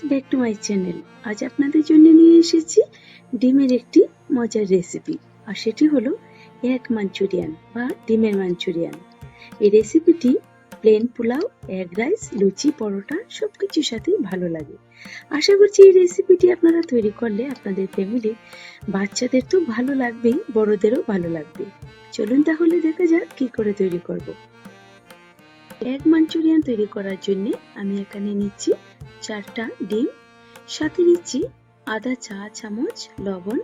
Back to my channel. আজ আপনাদের জন্য নিয়ে এসেছি ডিমের একটি মজার রেসিপি, আর সেটি হলো এগ মাঞ্চুরিয়ান বা ডিমের মাঞ্চুরিয়ান। এই রেসিপিটি প্লেন পোলাও, এগ রাইস, লুচি, পরোটা সবকিছুর সাথেই ভালো লাগে। আশা করছি এই রেসিপিটি আপনারা তৈরি করলে আপনাদের ফ্যামিলি বাচ্চাদের তো ভালো লাগবেই, বড়দেরও ভালো লাগবে। চলুন তাহলে দেখা যাক কি করে তৈরি করব। এগ মাঞ্চুরিয়ান তৈরি করার জন্য আমি এখানে নিচ্ছি 4টা ডিম, সাথে নিচ্ছি আধা চা চামচ লবণ,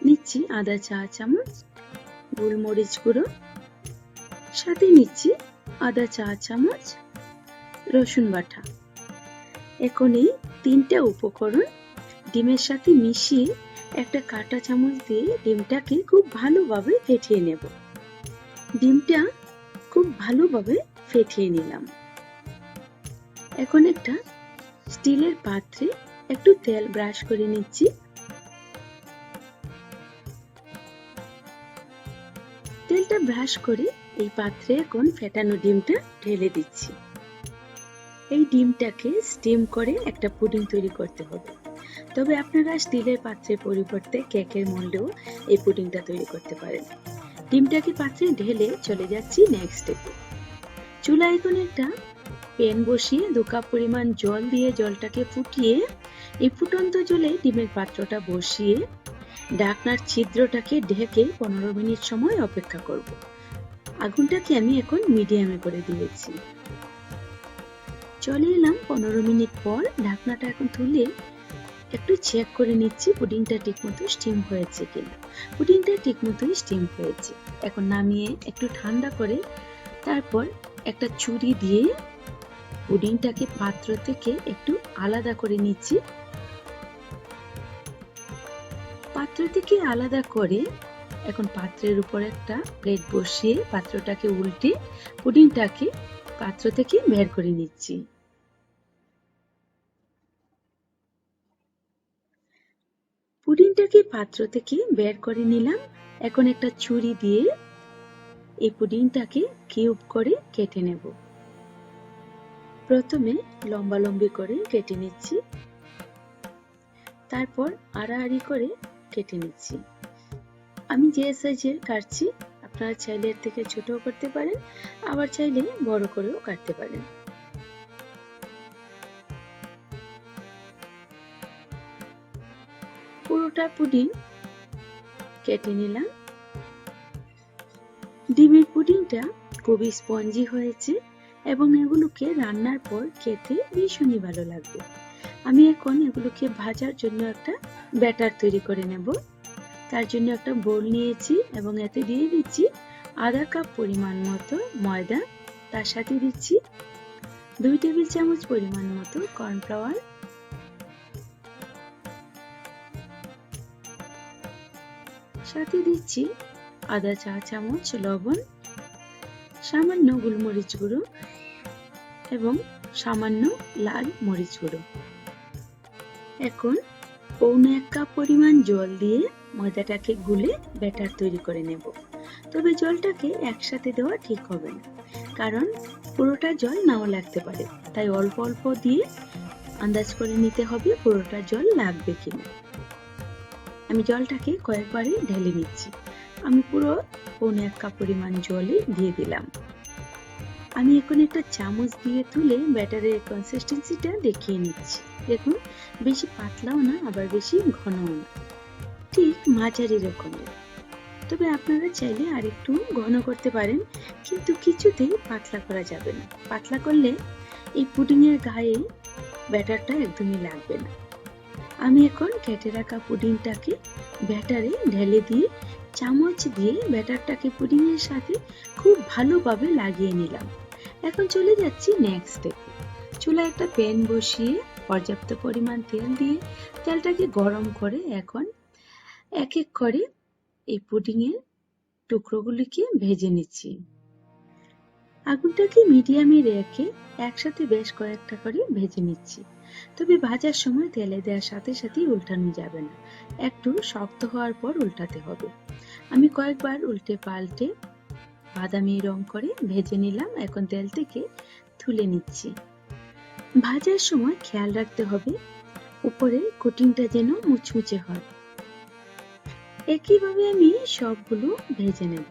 নিচ্ছি আধা চা চামচ গোলমরিচ গুঁড়ো, সাথে নিচ্ছি আধা চা চামচ রসুন বাটা। এখন এই 3টা উপকরণ ডিমের সাথে মিশিয়ে একটা কাঁটা চামচ দিয়ে ডিমটাকে খুব ভালোভাবে ফেটিয়ে নেব। ডিমটা খুব ভালোভাবে ফেটিয়ে নিলাম। এখন একটা স্টিলের পাত্রে একটু তেল ব্রাশ করে নিচ্ছি। তেলটা ব্রাশ করে এই পাত্রে এখন ফেটানো ডিমটা ঢেলে দিচ্ছি। এই ডিমটাকে স্টিম করে একটা পুডিং তৈরি করতে হবে। তবে আপনারা স্টিলের পাত্রের পরিবর্তে কেকের মোল্ডেও এই পুডিংটা তৈরি করতে পারেন। ডিমটাকে পাত্রে ঢেলে চলে যাচ্ছি নেক্সট স্টেপে। চুলায় এখন একটা প্যান বসিয়ে 2 কাপ পরিমাণ জল দিয়ে জলটাকে ফুটিয়ে এই ফুটন্ত জলে ডিমের পাত্রটা বসিয়ে ঢাকনার ছিদ্রটাকে ঢেকে 15 মিনিট সময় অপেক্ষা করব। আগুনটাকে আমি এখন মিডিয়ামে করে দিয়েছি। চলে এলাম 15 মিনিট পর। ঢাকনাটা এখন তুলে একটু চেক করে নিচ্ছি পুডিংটা ঠিকমতো স্টিম হয়েছে কিনা। পুডিংটা ঠিকমতোই স্টিম হয়েছে। এখন নামিয়ে একটু ঠান্ডা করে তারপর একটা ছুরি দিয়ে পুডিংটাকে পাত্র থেকে একটু আলাদা করে নিচ্ছি। পাত্র থেকে আলাদা করে এখন পাত্রের উপর একটা প্লেট বসিয়ে পাত্রটাকে উল্টে পুডিংটাকে পাত্র থেকে বের করে নিচ্ছি। পুডিংটাকে পাত্র থেকে বের করে নিলাম। এখন একটা ছুরি দিয়ে এই পুডিংটাকে কিউব করে কেটে নেব। প্রথমে লম্বা লম্বি করে কেটে নিচ্ছি, তারপর আড়াআড়ি করে কেটে নিচ্ছি। আমি যে সাইজের কাটছি আপনারা চাইলে এর থেকে ছোটও করতে পারেন, আবার চাইলে বড় করেও কাটতে পারেন। পুরোটা পুডিং কেটে নিলাম। ডিমের পুডিংটা খুবই স্পঞ্জি হয়েছে এবং এগুলোকে রান্নার পর খেতে ভীষণই ভালো লাগবে। আমি এখন এগুলোকে ভাজার জন্য একটা ব্যাটার তৈরি করে নেব। তার জন্য একটা বোল নিয়েছি এবং এতে দিয়ে দিচ্ছি আধা কাপ পরিমাণ মতো ময়দা, তার সাথে দিচ্ছি 2 টেবিল চামচ পরিমাণ মতো কর্নফ্লাওয়ার, সাথে দিচ্ছি আধা চা চামচ লবণ, সামান্য গোলমরিচ গুঁড়ো এবং সামান্য লাল মরিচ গুঁড়ো। এখন 1.25 কাপ পরিমাণ জল দিয়ে ময়দাটাকে গুলে ব্যাটার তৈরি করে নেব। তবে জলটাকে একসাথে দেওয়া ঠিক হবে না, কারণ পুরোটা জল নাও লাগতে পারে। তাই অল্প অল্প দিয়ে আন্দাজ করে নিতে হবে পুরোটা জল লাগবে কিনা। আমি জলটাকে কয়েকবারে ঢেলে নিচ্ছি। আমি পুরো 1.25 কাপ পরিমাণ জলই দিয়ে দিলাম। আমি এখন একটা চামচ দিয়ে তুলে ব্যাটারের কনসিস্টেন্সিটা দেখিয়ে নিচ্ছি। দেখুন, বেশি পাতলাও না আবার বেশি ঘনও না, ঠিক মাঝারি রকমের। তবে আপনারা চাইলে আরেকটু ঘন করতে পারেন, কিন্তু কিছুতেই পাতলা করা যাবে না। পাতলা করলে এই পুডিংয়ের গায়ে ব্যাটারটা একদমই লাগবে না। আমি এখন কেটে রাখা পুডিংটাকে ব্যাটারে ঢেলে দিয়ে চামচ দিয়ে ব্যাটারটাকে পুডিংয়ের সাথে খুব ভালোভাবে লাগিয়ে নিলাম। এখন চলে যাচ্ছি নেক্সট স্টেপে। চুলায় একটা প্যান বসিয়ে পর্যাপ্ত পরিমাণ তেল দিয়ে তেলটাকে গরম করে এখন এক এক করে এই পুডিংয়ের টুকরোগুলিকে ভেজে নিচ্ছি। আগুনটাকে মিডিয়ামে রেখে একসাথে বেশ কয়েকটা করে ভেজে নিচ্ছি। তবে ভাজার সময় তেলে দেওয়ার সাথে সাথেই উল্টানো যাবে না, একটু শক্ত হওয়ার পর উল্টাতে হবে। আমি কয়েকবার উল্টে পাল্টে বাদামি রং করে ভেজে নিলাম। এখন তেল থেকে তুলে নিচ্ছি। ভাজার সময় খেয়াল রাখতে হবে উপরের কোটিংটা যেন মুচমুচে হয়। একইভাবে আমি সবগুলো ভেজে নেব।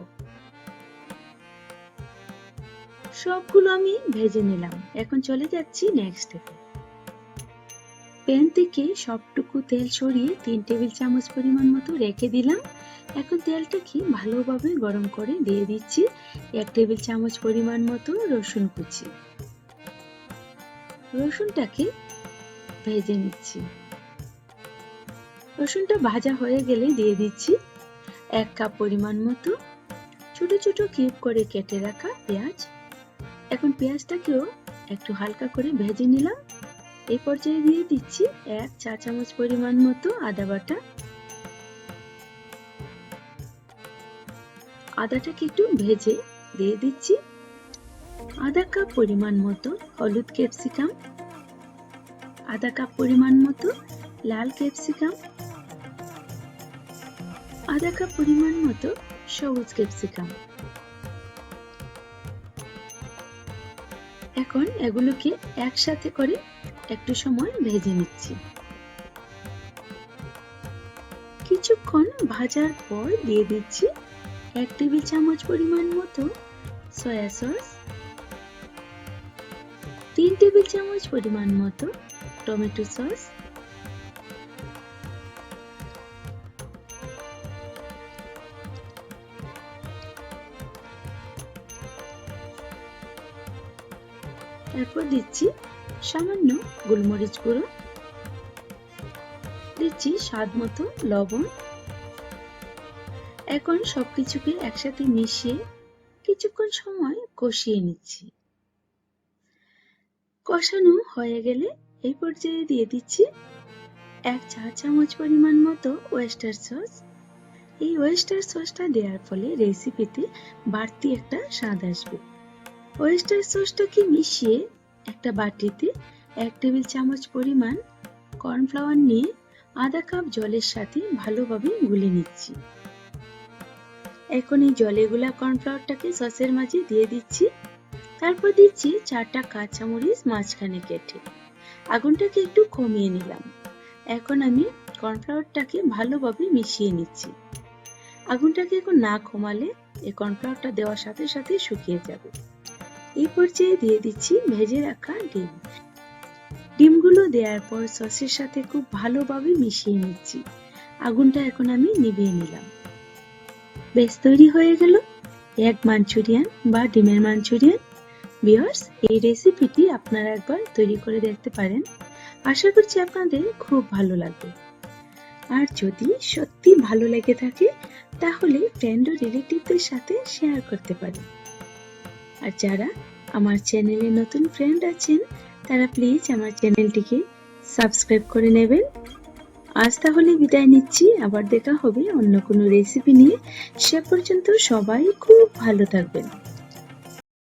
সবগুলো আমি ভেজে নিলাম। এখন চলে যাচ্ছি নেক্সট স্টেপে। প্যান থেকে সবটুকু তেল সরিয়ে 3 টেবিল চামচ পরিমাণ মতো রেখে দিলাম। এখন তেলটাকে ভালোভাবে গরম করে দিয়ে দিচ্ছি 1 টেবিল চামচ পরিমাণ মতো রসুন কুচি। রসুনটাকে ভেজে নিচ্ছি। রসুনটা ভাজা হয়ে গেলে দিয়ে দিচ্ছি 1 কাপ পরিমাণ মতো ছোট ছোট কিউব করে কেটে রাখা পেঁয়াজ। এখন পেঁয়াজটাকেও একটু হালকা করে ভেজে নিলাম। এই পর্যায়ে দিয়ে দিচ্ছি 1 চা চামচ পরিমাণ মতো আদা বাটা। আদাটাকে একটু ভেজে দিয়ে দিচ্ছি আধা কাপ পরিমাণ মতো হলুদ ক্যাপসিকাম, আধা কাপ পরিমাণ মতো লাল ক্যাপসিকাম, আধা কাপ পরিমাণ মতো সবুজ ক্যাপসিকাম। এখন এগুলোকে একসাথে করে একটু সময় ভেজে নিচ্ছি। কিছুক্ষণ ভাজার পর দিয়ে দিচ্ছি 1 টেবিল চামচ পরিমাণ মতো সয়া সস, 3 টেবিল চামচ পরিমাণ মতো টমেটো সস, এরপর দিচ্ছি সামান্য গোলমরিচ গুঁড়ো, দিচ্ছি স্বাদ মতো লবণ। এখন সবকিছুকে একসাথে মিশিয়ে কিছুক্ষণ সময় কষিয়ে নিচ্ছি। কষানো হয়ে গেলে এই পর্যায়ে দিয়ে দিচ্ছি 1 চা চামচ পরিমাণ মতো ওয়েস্টার সস। এই ওয়েস্টার সসটা দেওয়ার ফলে রেসিপিতে বাড়তি একটা স্বাদ আসবে। ওয়েস্টার সসটাকে মিশিয়ে একটা বাটিতে 1 টেবিল চামচ পরিমাণ কর্নফ্লাওয়ার নিয়ে আধা কাপ জলের সাথে ভালোভাবে গুলে নিচ্ছি। এখন এই জলে গুলা কর্নফ্লাওয়ারটাকে সসের মাঝে দিয়ে দিচ্ছি। তারপর দিচ্ছি 4টা কাঁচামরিচ মাঝখানে কেটে। আগুনটাকে একটু কমিয়ে নিলাম। এখন আমি কর্নফ্লাওয়ারটাকে ভালোভাবে মিশিয়ে নিচ্ছি। আগুনটাকে এখন না কমালে এই কর্নফ্লাওয়ারটা দেওয়ার সাথে সাথে শুকিয়ে যাবে। এই পর্যায়ে দিয়ে দিচ্ছি ভেজে রাখা ডিম। ডিমগুলো দেওয়ার পর সসের সাথে খুব ভালোভাবে মিশিয়ে নিচ্ছি। আগুনটা এখন আমি নিভিয়ে নিলাম। বেশ তৈরি হয়ে গেল এগ মাঞ্চুরিয়ান বা ডিমের মাঞ্চুরিয়ান। ভিউয়ার্স, এই রেসিপিটি আপনারা একবার তৈরি করে দেখতে পারেন। আশা করছি আপনাদের খুব ভালো লাগবে। আর যদি সত্যি ভালো লেগে থাকে তাহলে ফ্রেন্ড ও রিলেটিভদের সাথে শেয়ার করতে পারেন। আর যারা আমার চ্যানেলে নতুন ফ্রেন্ড আছেন তারা প্লিজ আমার চ্যানেলটিকে সাবস্ক্রাইব করে নেবেন। আজ তাহলে বিদায় নিচ্ছি। আবার দেখা হবে অন্য কোনো রেসিপি নিয়ে। সে পর্যন্ত সবাই খুব ভালো থাকবেন।